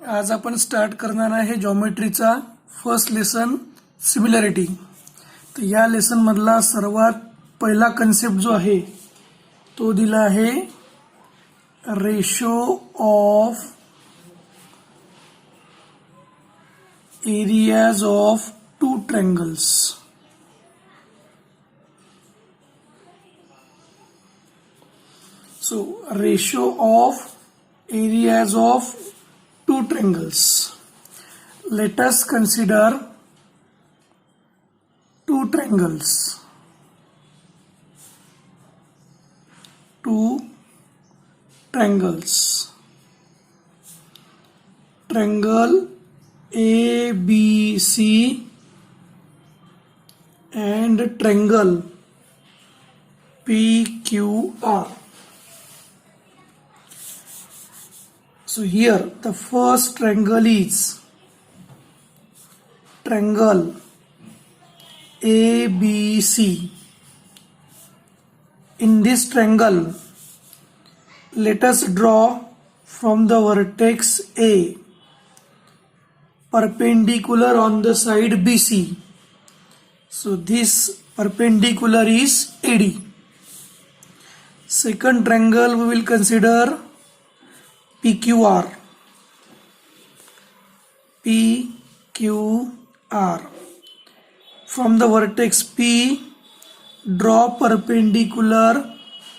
आज आपण स्टार्ट करणार आहे जॉमेट्रीचा फर्स्ट लेसन सिमिलॅरिटी। तर या लेसन मधला सर्वात पहिला कन्सेप्ट जो आहे तो दिला आहे ratio of areas of two triangles. So ratio of areas of two triangles. Let us consider two triangles. Two triangles. Triangle ABC and triangle PQR. So here the first triangle is triangle ABC. In this triangle, let us draw from the vertex A perpendicular on the side BC. So this perpendicular is AD. Second triangle we will consider PQR. PQR. From the vertex P, draw perpendicular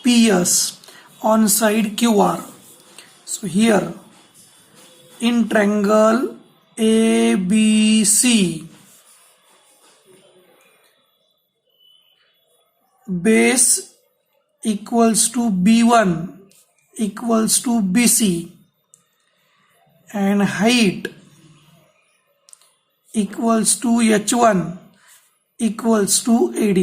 PS on side QR. So here, in triangle ABC, base equals to B1 equals to BC and height equals to H1 equals to AD.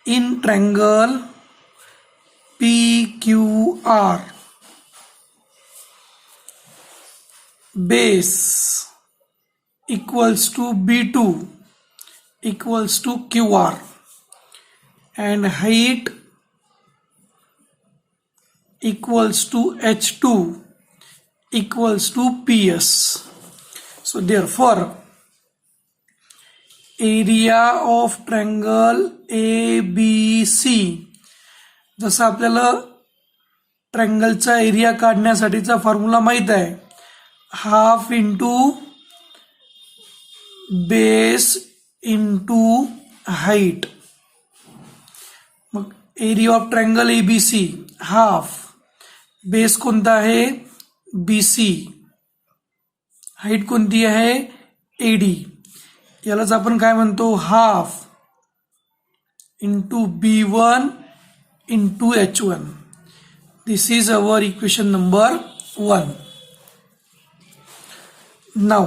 In triangle PQR, base equals to B2 equals to QR and height equals to H2 equals to PS. So therefore, area of triangle ABC, जसं आपल्याला ट्रायंगलचा area काढण्यासाठीचा formula माहित आहे, half into base into height. मग area of triangle ABC half, base कोणता आहे BC, height कोणती आहे AD. यालाच आपण काय म्हणतो half into B1 into H1. This is our equation number 1. Now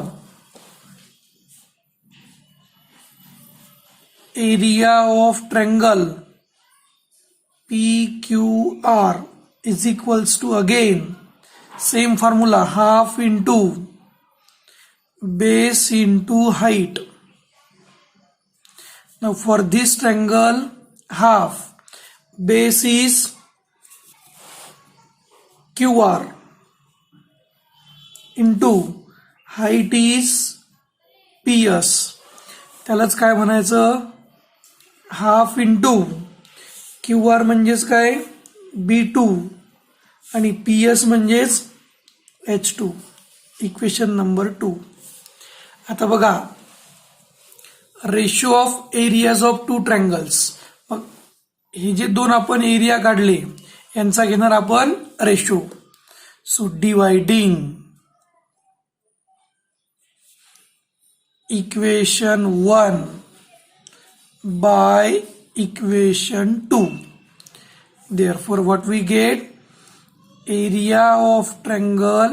area of triangle PQR is equals to again same formula, half into base into height. Now for this triangle, half, base is QR into height is PS. त्यालाच काय म्हणायचं, half into QR म्हणजेच काय B2 आणि PS म्हणजेच H2. Equation number 2. आता बघा, ratio of areas of two triangles. मग हे जे दोन आपण एरिया काढले यांचा घेणार आपण ratio. So dividing equation 1 by equation 2. Therefore what we get, area of triangle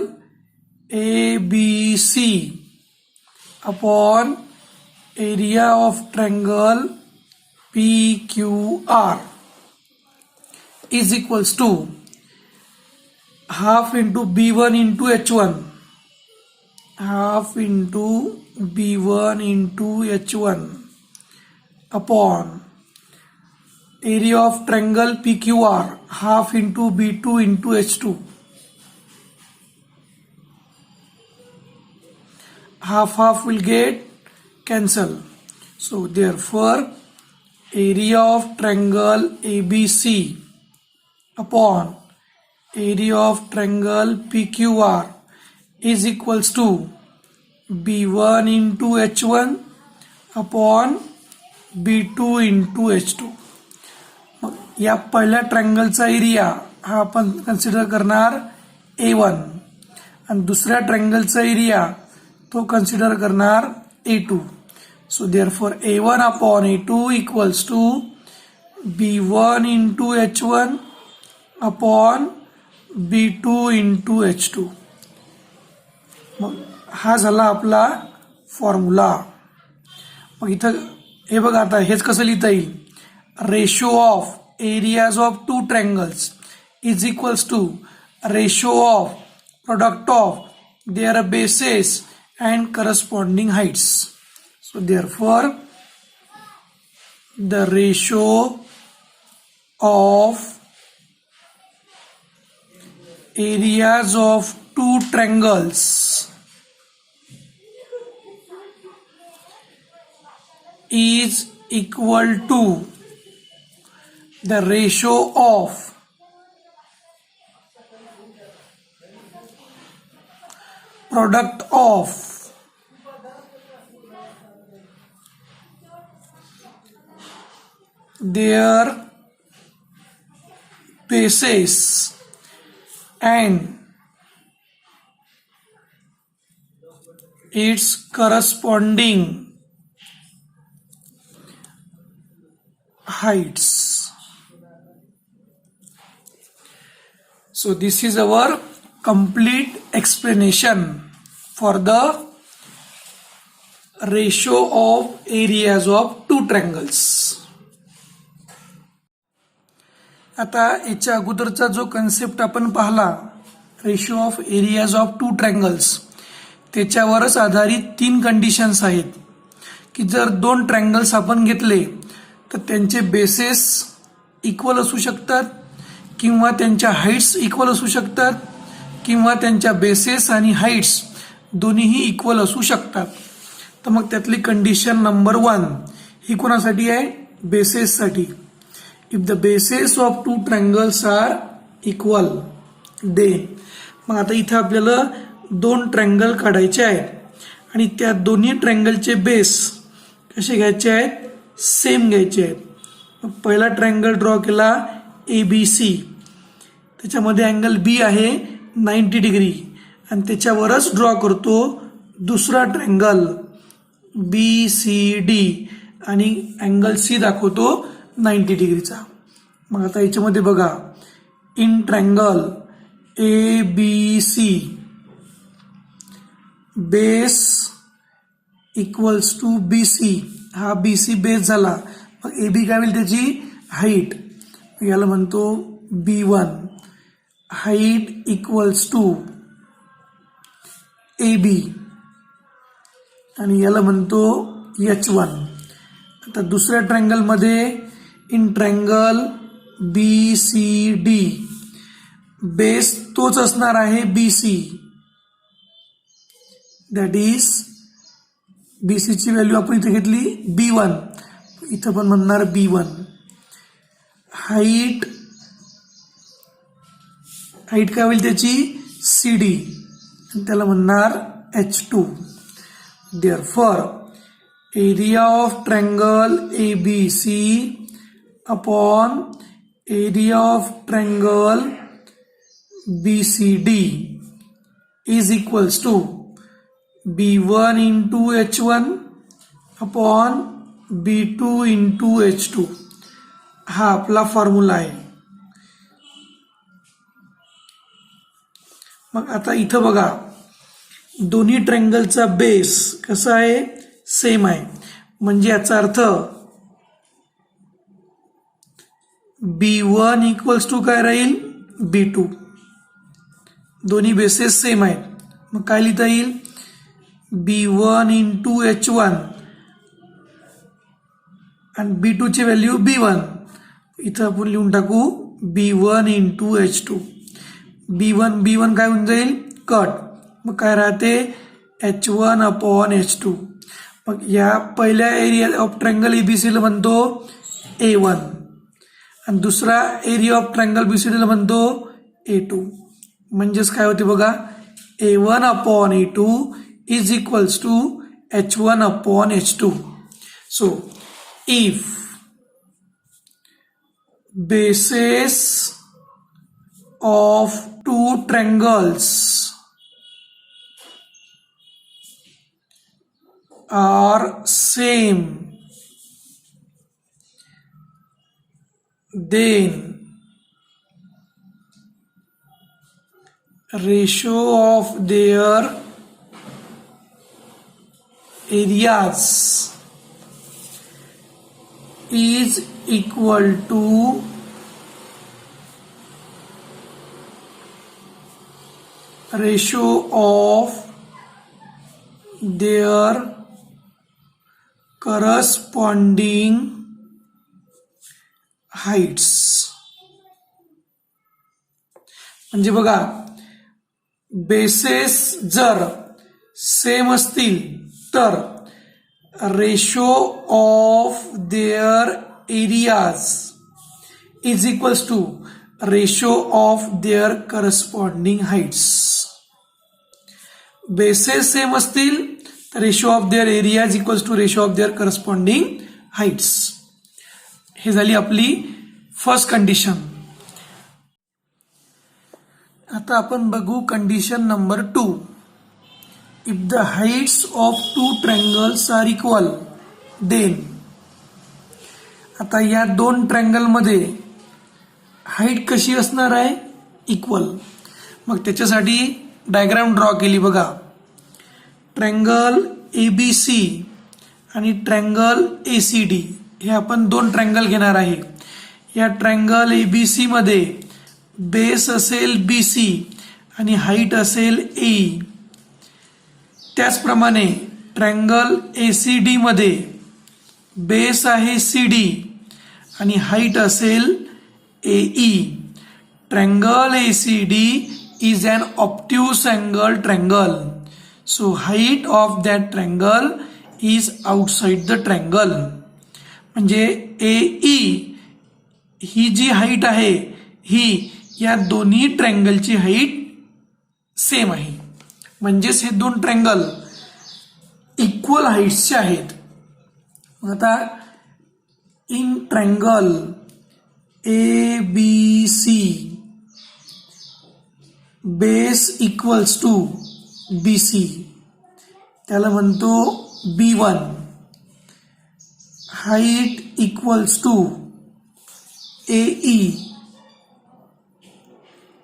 ABC upon area of triangle PQR is equals to half into B1 into H1, half into B1 into H1 upon area of triangle PQR, half into B2 into H2 half will get cancel. So therefore area of triangle ABC upon area of triangle PQR is equals to B1 into H1 upon B2 into H2. मग या पहिल्या ट्रायंगलचा area हा आपण consider करणार A1 आणि दुसऱ्या ट्रायंगलचा area तो consider करणार A2. So therefore A1 upon A2 equals to B1 into H1 upon B2 into H2. मग हा झाला आपला फॉर्म्युला. मग इथं हे बघा आता हेच कसं लिहिता येईल. Ratio of areas of two triangles is equals to ratio of product of their bases and corresponding Heights. So therefore the ratio of areas of two triangles is equal to the ratio of product of their bases and its corresponding heights. So this is our complete explanation for the ratio of areas of two triangles. आता याच्या अगोदरचा जो concept आपण पाहला ratio of areas of two triangles त्याच्यावरच आधारित 3 conditions आहेत की जर 2 ट्रायंगल्स आपण घेतले तर त्यांचे बेसेस इक्वल असू शकतात किंवा त्यांच्या हाईट्स इक्वल असू शकतात किंवा त्यांच्या बेसेस आणि हाईट्स दोन्हीही इक्वल असू शकतात. तर मग त्यातली कंडिशन नंबर 1 ही कोणासाठी आहे बेसेससाठी. If the bases of two triangles are equal, then मग आता इथे आपल्याला 2 ट्रायंगल काढायचे आहेत आणि त्या दोन्ही ट्रायंगलचे बेस कसे घ्यायचे आहेत सेम घ्यायचे आहेत. मग पहिला ट्रायंगल ड्रॉ केला ABC त्याच्यामध्ये अँगल B आहे 90 डिग्री आणि त्याच्यावरच ड्रॉ करतो दुसरा ट्रायंगल BCD आणि अँगल C दाखवतो 90 डिग्रीचा. मग आता याच्यामध्ये बघा in triangle ABC base equals to BC हा BC बेस झाला. मग AB काय होईल त्याची हाईट याला म्हणतो B1 height equals to AB आणि याला म्हणतो H1. आता दुसऱ्या ट्रायंगल मध्ये इन ट्रायंगल BCD बेस तोच असणार आहे BC दॅट इज BC ची व्हॅल्यू आपण इथे घेतली B1 इथं पण म्हणणार B1. हाईट काय होईल त्याची CD आणि त्याला म्हणणार H2. Therefore area of triangle ABC upon area of triangle BCD is equals to B1 into H1 upon B2 into H2. हा आपला फॉर्म्युला आहे. मग आता इथं बघा दोन्ही ट्रायंगलचा बेस कसा आहे सेम आहे म्हणजे याचा अर्थ B1 इक्वल्स टू काय राहील B2. दोन्ही बेसेस सेम आहेत मग काय लिहिता येईल B1 into H1 आणि B2 ची व्हॅल्यू B1 इथं आपण लिहून टाकू B1 into H2. B1 काय होऊन जाईल कट मग काय राहते H1 अपॉन H2. मग या पहिल्या एरिया ऑफ ट्रँगल एबीसीला म्हणतो A1 आणि दुसरा एरिया ऑफ ट्रँगल बीसीडीला म्हणतो A2. म्हणजेच काय होते बघा, A1 upon A2 is equals to H1 upon H2. So, if bases of two triangles are same, then ratio of their areas is equal to ratio of their corresponding heights. म्हणजे बघा, bases जर same असतील तर ratio of their areas is equals to ratio of their corresponding heights. Bases same असतील तर ratio of their areas equals to ratio of their corresponding heights. हे झाली आपली फर्स्ट कंडिशन. आता आपण बघू condition number 2. If the heights of two triangles are equal then. आता या दोन ट्रँगल मध्ये हाईट कशी असणार आहे, इक्वल. मग त्याच्यासाठी डायग्राम ड्रॉ केली बघा. ट्रँगल ABC आणि ट्रँगल ACD हे आपण दोन ट्रँगल घेणार आहे. या ट्रँगल ABC मध्ये बेस असेल BC आणि हाईट असेल AE. त्याचप्रमाणे ट्रँगल ACD मध्ये बेस आहे CD आणि हाईट असेल AE. Triangle ACD is an obtuse angle triangle. So height of that triangle is outside the triangle. म्हणजे AE ही जी हाईट आहे ही या दोन्ही ट्रँगलची हाईट सेम आहे. म्हणजेच हे दोन ट्रँगल इक्वल हाईट्सचे आहेत. आता in triangle ABC base equals to BC त्याला म्हणतो B1. Height equals to AE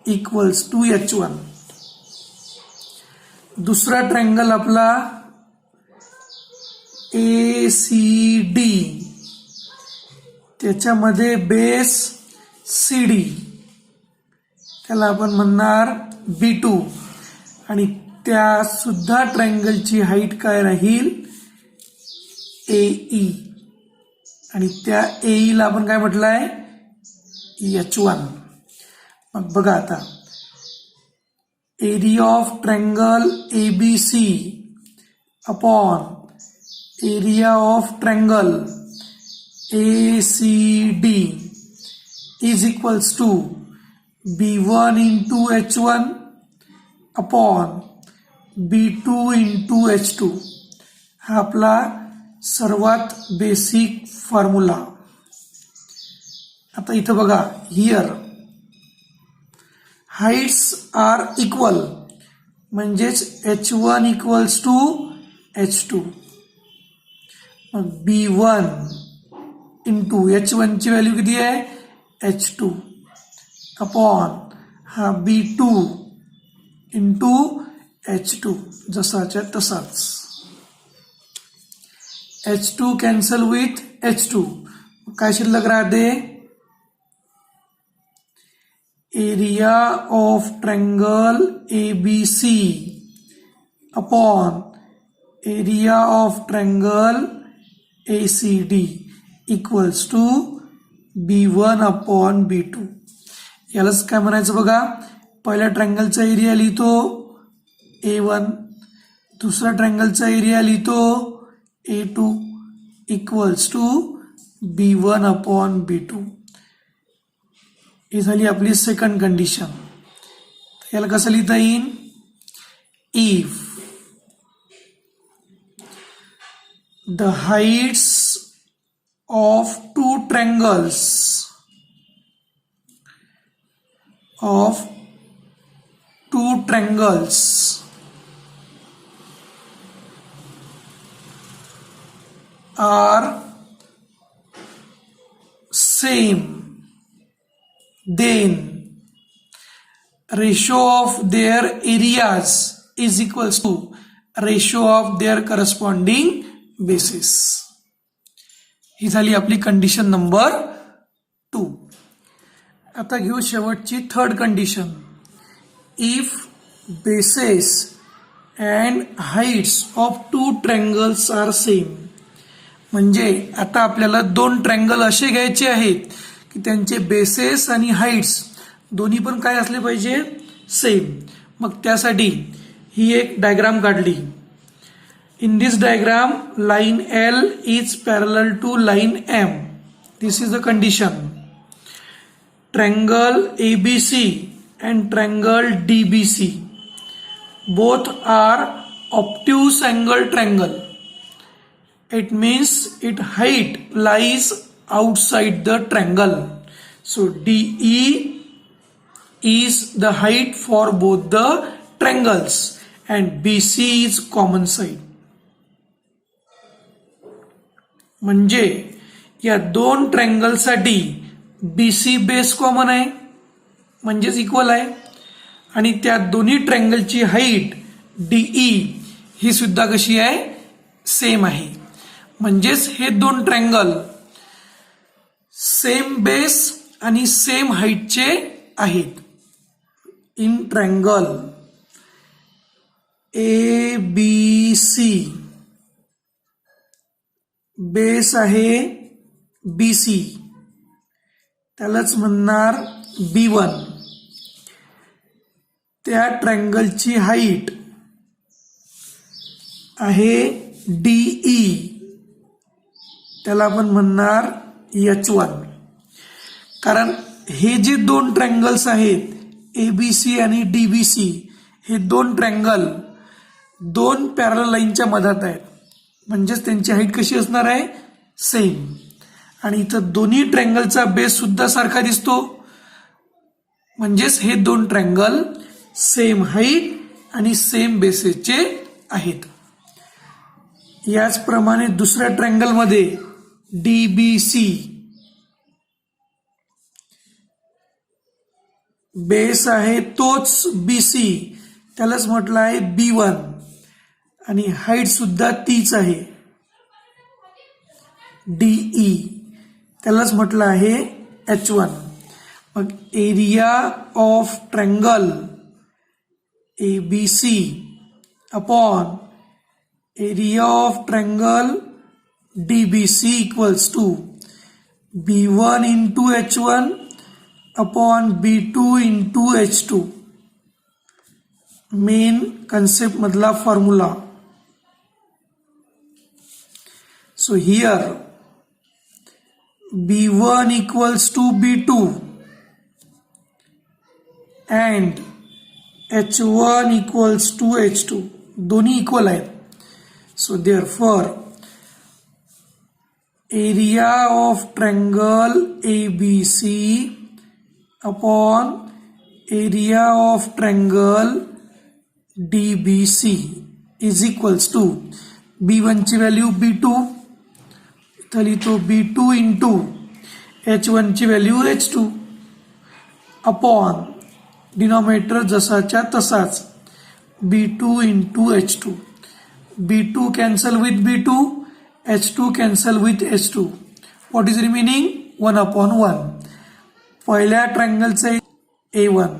equals to H1. दुसरा ट्रँगल आपला ACD त्याच्यामध्ये बेस CD त्याला आपण म्हणणार B2 आणि त्या सुद्धा ट्रँगलची हाईट काय राहील, AE आणि त्या AE ला आपण काय म्हटलंय, H1. मग बघा आता area of triangle ABC upon area of triangle ACD is equals to B1 into H1 upon B2 into H2. हा आपला सर्वात बेसिक फॉर्म्युला. आता इथं बघा, हियर हाईट्स आर इक्वल म्हणजेच H1 इक्वल्स टू H2. मग B1 इंटू H1 ची value किती आहे, H2 अपॉन हा B2 इंटू H2 जसाच्या तसाच. H2 cancel with H2. काय शिल्लक राहते, area of triangle ABC upon area of triangle ACD equals to B1 upon B2. यालाच काय म्हणायचं बघा, पहिल्या ट्रँगलचा एरिया लिहितो A1, दुसऱ्या ट्रायंगलचा एरिया लिहितो A2 equals to B1 upon B2. ही झाली आपली सेकंड कंडिशन. याला कसं लिहिता येईल? If the heights of two triangles are same, then ratio of their areas is equals to ratio of their corresponding bases. ही झाली आपली कंडिशन नंबर 2. आता घेऊ शेवटची third condition. If bases and heights of two triangles are same. म्हणजे आता आपल्याला दोन ट्रँगल असे घ्यायचे आहेत की त्यांचे बेसेस आणि हाईट्स दोन्ही पण काय असले पाहिजे? सेम. मग त्यासाठी ही एक डायग्राम काढली. In this diagram, line L is parallel to line M. This is the condition. Triangle ABC and triangle DBC both are obtuse angle triangle. It means its height lies outside the triangle. So DE is the height for both the triangles and BC is common side. म्हणजे या दोन ट्रँगलसाठी BC base common आहे म्हणजेच equal आहे आणि त्या दोन्ही ट्रँगलची height DE ही सुद्धा कशी आहे? सेम आहे. म्हणजेच हे दोन ट्रँगल सेम बेस आणि सेम हाईटचे आहेत. इन ट्रँगल ABC बेस आहे BC, त्यालाच म्हणणार B1. त्या ट्रँगलची हाईट आहे DE, त्याला आपण म्हणणार H1. कारण हे जे दोन ट्रँगल्स आहेत ABC आणि DBC हे दोन ट्रँगल दोन पॅरलल लाईनच्या मधात आहेत म्हणजेच त्यांची हाईट कशी असणार आहे? सेम. आणि इथं दोन्ही ट्रँगलचा बेस सुद्धा सारखा दिसतो म्हणजेच हे दोन ट्रँगल सेम हाईट आणि सेम बेसेसचे आहेत. याचप्रमाणे दुसऱ्या ट्रँगल मध्ये DBC बेस आहे तोच BC, त्यालाच म्हटलं आहे B1 आणि हाईट सुद्धा तीच आहे DE, त्यालाच म्हटलं आहे H1. मग area of triangle ABC upon area of triangle DBC equals to B1 into H1 upon B2 into H2. Main concept मधला formula. So here B1 equals to B2 and H1 equals to H2. दोन्ही equal आहेत. So therefore area of triangle ABC upon area of triangle DBC is equals to B1 ची value B2 इथं लिहितो B2 into H1 ची value H2 upon denominator जसाच्या तसाच B2 into H2. B2 cancel with B2, H2 cancel with H2. What is remaining? 1/1. पहिल्या ट्रायंगलचा A1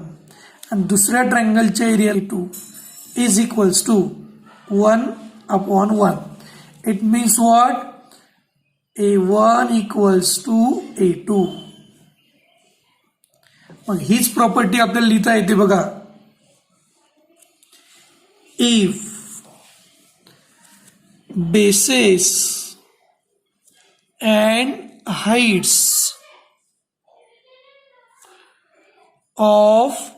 आणि दुसऱ्या ट्रायंगलच्या area A2 is equals to 1/1. It means what? A1 equals to A2. मग हीच property आपल्याला लिहिता येते बघा. If bases and heights of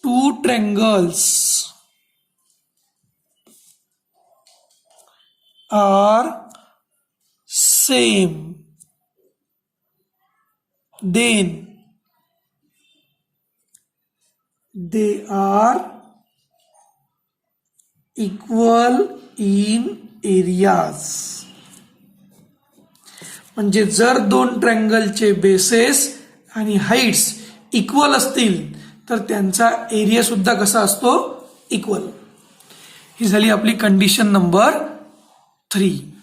two triangles are same, then they are equal in areas. म्हणजे जर दोन ट्रँगलचे बेसेस आणि हाईट्स इक्वल असतील तर त्यांचा एरिया सुद्धा कसा असतो, इक्वल. ही झाली आपली कंडिशन नंबर 3.